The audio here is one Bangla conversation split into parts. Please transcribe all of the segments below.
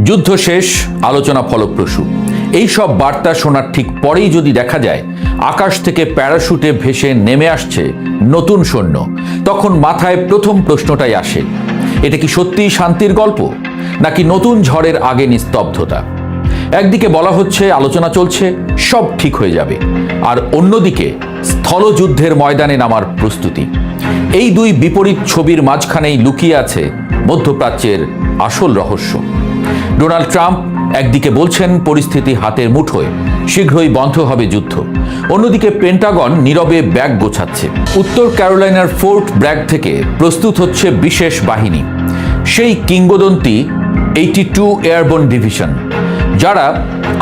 যুদ্ধ শেষ, আলোচনা ফলপ্রসূ। এই সব বার্তা শোনার ঠিক পরেই যদি দেখা যায় আকাশ থেকে প্যারাশুটে ভেসে নেমে আসছে নতুন সৈন্য, তখন মাথায় প্রথম প্রশ্নটাই আসে, এটা কি সত্যিই শান্তির গল্প, নাকি নতুন ঝড়ের আগে নিস্তব্ধতা? একদিকে বলা হচ্ছে আলোচনা চলছে, সব ঠিক হয়ে যাবে, আর অন্যদিকে স্থলযুদ্ধের ময়দানে নামার প্রস্তুতি। এই দুই বিপরীত ছবির মাঝখানেই লুকিয়ে আছে মধ্যপ্রাচ্যের আসল রহস্য। ডোনাল্ড ট্রাম্প একদিকে বলছেন পরিস্থিতি হাতের মুঠোয়, শীঘ্রই বন্ধ হবে যুদ্ধ। অন্যদিকে পেন্টাগন নীরবে ব্যাগ গোছাচ্ছে। উত্তর ক্যারোলাইনার ফোর্ট ব্র্যাগ থেকে প্রস্তুত হচ্ছে বিশেষ বাহিনী, সেই কিংবদন্তি 82 এয়ারবোন ডিভিশন, যারা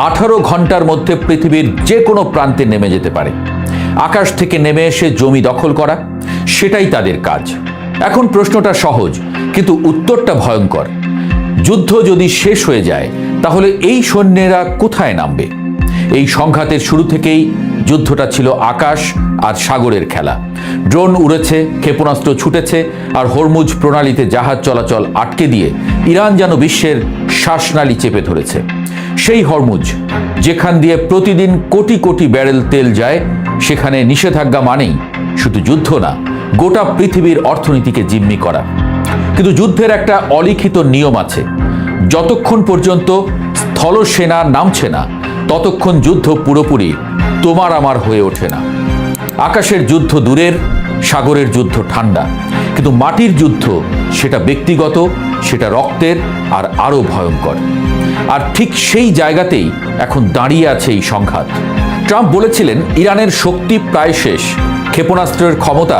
18 ঘন্টার মধ্যে পৃথিবীর যে কোনো প্রান্তে নেমে যেতে পারে। আকাশ থেকে নেমে এসে জমি দখল করা, সেটাই তাদের কাজ। এখন প্রশ্নটা সহজ, কিন্তু উত্তরটা ভয়ঙ্কর। যুদ্ধ যদি শেষ হয়ে যায়, তাহলে এই সৈন্যেরা কোথায় নামবে? এই সংঘাতের শুরু থেকেই যুদ্ধটা ছিল আকাশ আর সাগরের খেলা। ড্রোন উড়েছে, ক্ষেপণাস্ত্র ছুটেছে, আর হরমুজ প্রণালীতে জাহাজ চলাচল আটকে দিয়ে ইরান যেন বিশ্বের শ্বাসনালী চেপে ধরেছে। সেই হরমুজ, যেখান দিয়ে প্রতিদিন কোটি কোটি ব্যারেল তেল যায়, সেখানে নিষেধাজ্ঞা মানেই শুধু যুদ্ধ না, গোটা পৃথিবীর অর্থনীতিকে জিম্মি করা। কিন্তু যুদ্ধের একটা অলিখিত নিয়ম আছে, যতক্ষণ পর্যন্ত স্থলসেনা নামছে না, ততক্ষণ যুদ্ধ পুরোপুরি তোমার আমার হয়ে ওঠে না। আকাশের যুদ্ধ দূরের, সাগরের যুদ্ধ ঠান্ডা, কিন্তু মাটির যুদ্ধ সেটা ব্যক্তিগত, সেটা রক্তের, আর আরো ভয়ঙ্কর। আর ঠিক সেই জায়গাতেই এখন দাঁড়িয়ে আছে এই সংঘাত। ট্রাম্প বলেছিলেন ইরানের শক্তি প্রায় শেষ, ক্ষেপণাস্ত্রের ক্ষমতা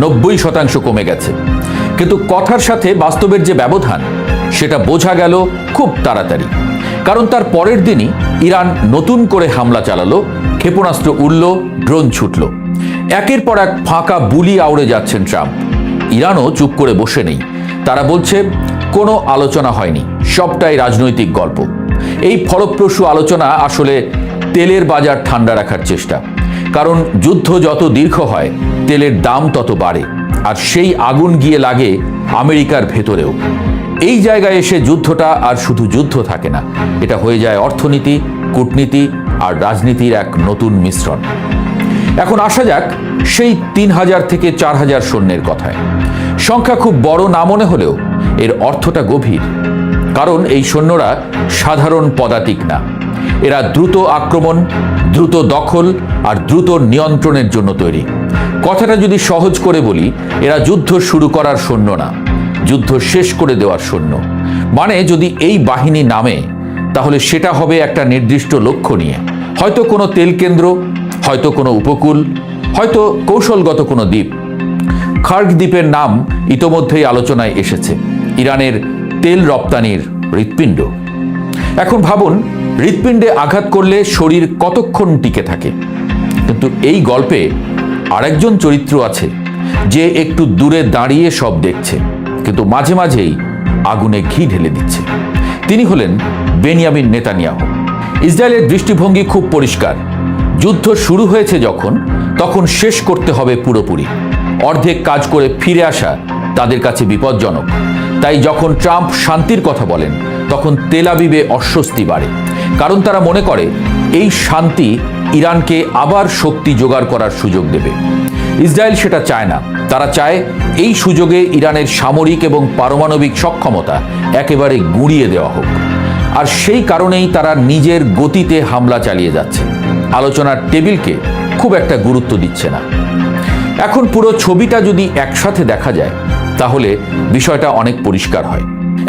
90% কমে গেছে। কিন্তু কথার সাথে বাস্তবের যে ব্যবধান, সেটা বোঝা গেল খুব তাড়াতাড়ি। কারণ তার পরের দিনই ইরান নতুন করে হামলা চালালো, ক্ষেপণাস্ত্র উড়ল, ড্রোন ছুটল। একের পর এক ফাঁকা বুলি আউড়ে যাচ্ছেন ট্রাম্প। ইরানও চুপ করে বসে নেই। তারা বলছে কোনো আলোচনা হয়নি, সবটাই রাজনৈতিক গল্প। এই ফলপ্রসূ আলোচনা আসলে তেলের বাজার ঠান্ডা রাখার চেষ্টা। কারণ যুদ্ধ যত দীর্ঘ হয়, তেলের দাম তত বাড়ে, আর সেই আগুন গিয়ে লাগে আমেরিকার ভেতরেও। এই জায়গায় এসে যুদ্ধটা আর শুধু যুদ্ধ থাকে না, এটা হয়ে যায় অর্থনীতি, কূটনীতি আর রাজনীতির এক নতুন মিশ্রণ। এখন আসা যাক সেই 3000 থেকে 4000 সৈন্যের কথায়। সংখ্যা খুব বড় না মনে হলেও এর অর্থটা গভীর। কারণ এই সৈন্যরা সাধারণ পদাতিক না, এরা দ্রুত আক্রমণ, দ্রুত দখল আর দ্রুত নিয়ন্ত্রণের জন্য তৈরি। কথাটা যদি সহজ করে বলি, এরা যুদ্ধ শুরু করার সৈন্য না, যুদ্ধ শেষ করে দেওয়ার সৈন্য। মানে যদি এই বাহিনী নামে, তাহলে সেটা হবে একটা নির্দিষ্ট লক্ষ্য নিয়ে, হয়তো কোনো তেল কেন্দ্র, হয়তো কোনো উপকূল, হয়তো কৌশলগত কোনো দ্বীপ। খার্গ দ্বীপের নাম ইতোমধ্যেই আলোচনায় এসেছে, ইরানের তেল রপ্তানির হৃৎপিণ্ড। এখন ভাবুন, হৃৎপিণ্ডে আঘাত করলে শরীর কতক্ষণ টিকে থাকে? কিন্তু এই গল্পে আরেকজন চরিত্র আছে, যে একটু দূরে দাঁড়িয়ে সব দেখছে, কিন্তু মাঝে মাঝেই আগুনে ঘি ঢেলে দিচ্ছে। তিনি হলেন বেনিয়ামিন নেতানিয়াহু। ইসরায়েলের দৃষ্টিভঙ্গি খুব পরিষ্কার, যুদ্ধ শুরু হয়েছে যখন, তখন শেষ করতে হবে পুরোপুরি। অর্ধেক কাজ করে ফিরে আসা তাদের কাছে বিপজ্জনক। তাই যখন ট্রাম্প শান্তির কথা বলেন, তখন তেল আবিবে অস্বস্তি বাড়ে। কারণ তারা মনে করে এই শান্তি ইরানকে আবার শক্তি জোগাড় করার সুযোগ দেবে। ইসরায়েল সেটা চায় না। তারা চায় এই সুযোগে ইরানের সামরিক এবং পারমাণবিক সক্ষমতা একেবারে গুঁড়িয়ে দেওয়া হোক। আর সেই কারণেই তারা নিজের গতিতে হামলা চালিয়ে যাচ্ছে, আলোচনার টেবিলকে খুব একটা গুরুত্ব দিচ্ছে না। এখন পুরো ছবিটা যদি একসাথে দেখা যায়, তাহলে বিষয়টা অনেক পরিষ্কার হয়।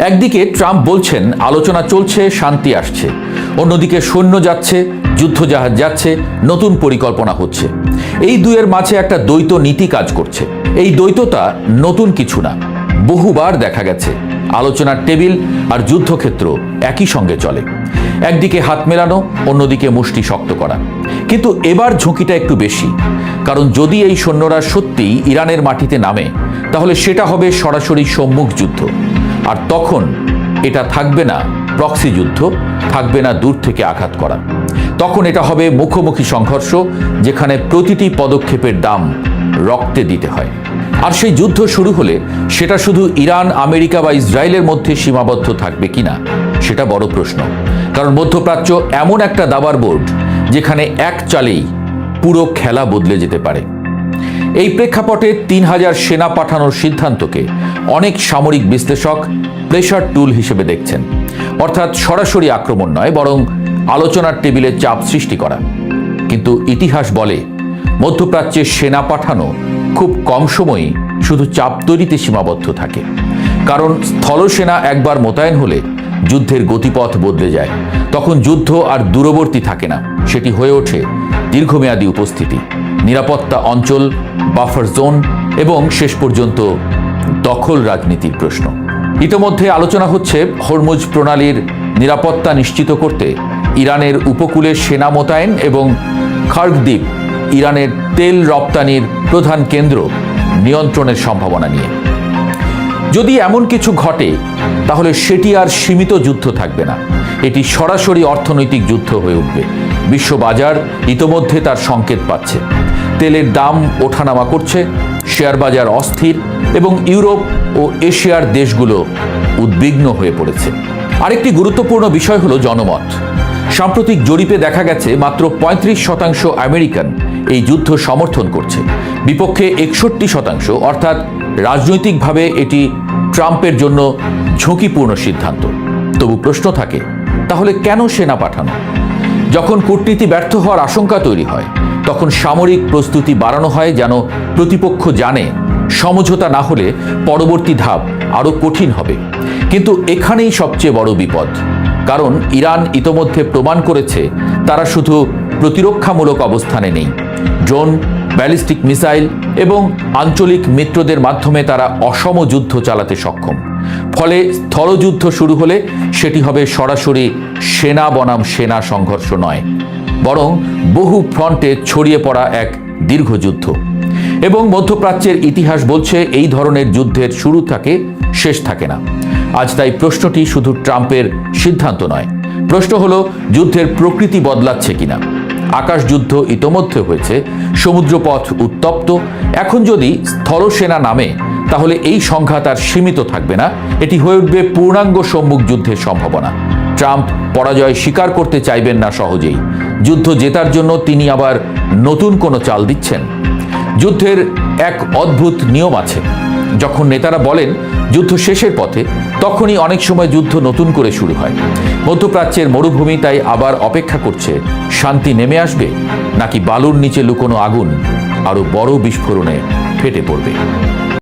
একদিকে ট্রাম্প বলছেন আলোচনা চলছে, শান্তি আসছে। অন্যদিকে সৈন্য যাচ্ছে, যুদ্ধজাহাজ যাচ্ছে, নতুন পরিকল্পনা হচ্ছে। এই দুয়ের মাঝে একটা দ্বৈত নীতি কাজ করছে। এই দ্বৈততা নতুন কিছু না, বহুবার দেখা গেছে। আলোচনার টেবিল আর যুদ্ধক্ষেত্র একই সঙ্গে চলে। একদিকে হাত মেলানো, অন্যদিকে মুষ্টি শক্ত করা। কিন্তু এবার ঝুঁকিটা একটু বেশি, কারণ যদি এই সৈন্যরা সত্যিই ইরানের মাটিতে নামে, তাহলে সেটা হবে সরাসরি সম্মুখ যুদ্ধ। আর তখন এটা থাকবে না প্রক্সি যুদ্ধ, থাকবে না দূর থেকে আঘাত করা। তখন এটা হবে মুখোমুখি সংঘর্ষ, যেখানে প্রতিটি পদক্ষেপের দাম রক্তে দিতে হয়। আর সেই যুদ্ধ শুরু হলে সেটা শুধু ইরান, আমেরিকা বা ইসরায়েলের মধ্যে সীমাবদ্ধ থাকবে কিনা, সেটা বড় প্রশ্ন। কারণ মধ্যপ্রাচ্য এমন একটা দাবার বোর্ড যেখানে এক চালেই পুরো খেলা বদলে যেতে পারে। এই প্রেক্ষাপটে ৩,০০০ সেনা পাঠানোর সিদ্ধান্তকে অনেক সামরিক বিশ্লেষক প্রেশার টুল হিসেবে দেখছেন, অর্থাৎ সরাসরি আক্রমণ নয়, বরং আলোচনার টেবিলে চাপ সৃষ্টি করা। কিন্তু ইতিহাস বলে মধ্যপ্রাচ্যে সেনা পাঠানো খুব কম সময়ই শুধু চাপ তৈরিতে সীমাবদ্ধ থাকে। কারণ স্থলসেনা একবার মোতায়েন হলে যুদ্ধের গতিপথ বদলে যায়। তখন যুদ্ধ আর দূরবর্তী থাকে না, সেটি হয়ে ওঠে দীর্ঘমেয়াদী উপস্থিতি, নিরাপত্তা অঞ্চল, বাফার জোন এবং শেষ পর্যন্ত দখল রাজনীতির প্রশ্ন। ইতোমধ্যে আলোচনা হচ্ছে হরমুজ প্রণালীর নিরাপত্তা নিশ্চিত করতে ইরানের উপকূলে সেনা মোতায়েন এবং খার্গ দ্বীপ, ইরানের তেল রপ্তানির প্রধান কেন্দ্র, নিয়ন্ত্রণের সম্ভাবনা নিয়ে। যদি এমন কিছু ঘটে তাহলে সেটি আর সীমিত যুদ্ধ থাকবে না, এটি সরাসরি অর্থনৈতিক যুদ্ধ হয়ে উঠবে। বিশ্ববাজার ইতোমধ্যে তার সংকেত পাচ্ছে। তেলের দাম ওঠানামা করছে, শেয়ার বাজার অস্থির এবং ইউরোপ ও এশিয়ার দেশগুলো উদ্বিগ্ন হয়ে পড়েছে। আরেকটি গুরুত্বপূর্ণ বিষয় হলো জনমত। সাম্প্রতিক জরিপে দেখা গেছে মাত্র ৩৫% আমেরিকান এই যুদ্ধ সমর্থন করছে, বিপক্ষে ৬১%। অর্থাৎ রাজনৈতিকভাবে এটি ট্রাম্পের জন্য ঝুঁকিপূর্ণ সিদ্ধান্ত। তবু প্রশ্ন থাকে, তাহলে কেন সেনা পাঠানো? যখন কূটনীতি ব্যর্থ হওয়ার আশঙ্কা তৈরি হয় তখন সামরিক প্রস্তুতি বাড়ানো হয়, যেন প্রতিপক্ষ জানে সমঝোতা না হলে পরবর্তী ধাপ আরও কঠিন হবে। কিন্তু এখানেই সবচেয়ে বড় বিপদ, কারণ ইরান ইতোমধ্যে প্রমাণ করেছে তারা শুধু প্রতিরক্ষামূলক অবস্থানে নেই। ড্রোন, ব্যালিস্টিক মিসাইল এবং আঞ্চলিক মিত্রদের মাধ্যমে তারা অসম যুদ্ধ চালাতে সক্ষম। ফলে স্থলযুদ্ধ শুরু হলে সেটি হবে সরাসরি সেনা বনাম সেনা সংঘর্ষ নয়, বরং বহু ফ্রন্টে ছড়িয়ে পড়া এক দীর্ঘ যুদ্ধ। এবং মধ্যপ্রাচ্যের ইতিহাস বলছে এই ধরনের যুদ্ধের শুরু থাকে, শেষ থাকে না। আজ তাই প্রশ্নটি শুধু ট্রাম্পের সিদ্ধান্ত নয়, প্রশ্ন হলো যুদ্ধের প্রকৃতি বদলাচ্ছে কিনা। আকাশ যুদ্ধ ইতোমধ্যে হয়েছে, সমুদ্রপথ উত্তপ্ত। এখন যদি স্থলসেনা নামে তাহলে এই সংঘাত আর সীমিত থাকবে না, এটি হয়ে উঠবে পূর্ণাঙ্গ সম্মুখ যুদ্ধের সম্ভাবনা। ট্রাম্প পরাজয় স্বীকার করতে চাইবেন না সহজেই। যুদ্ধ জেতার জন্য তিনি আবার নতুন কোনো চাল দিচ্ছেন। যুদ্ধের এক অদ্ভুত নিয়ম আছে, যখন নেতারা বলেন যুদ্ধ শেষের পথে, তখনই অনেক সময় যুদ্ধ নতুন করে শুরু হয়। মধ্যপ্রাচ্যের মরুভূমি তাই আবার অপেক্ষা করছে, শান্তি নেমে আসবে নাকি বালুর নিচে লুকোনো আগুন আরো বড় বিস্ফোরণে ফেটে পড়বে।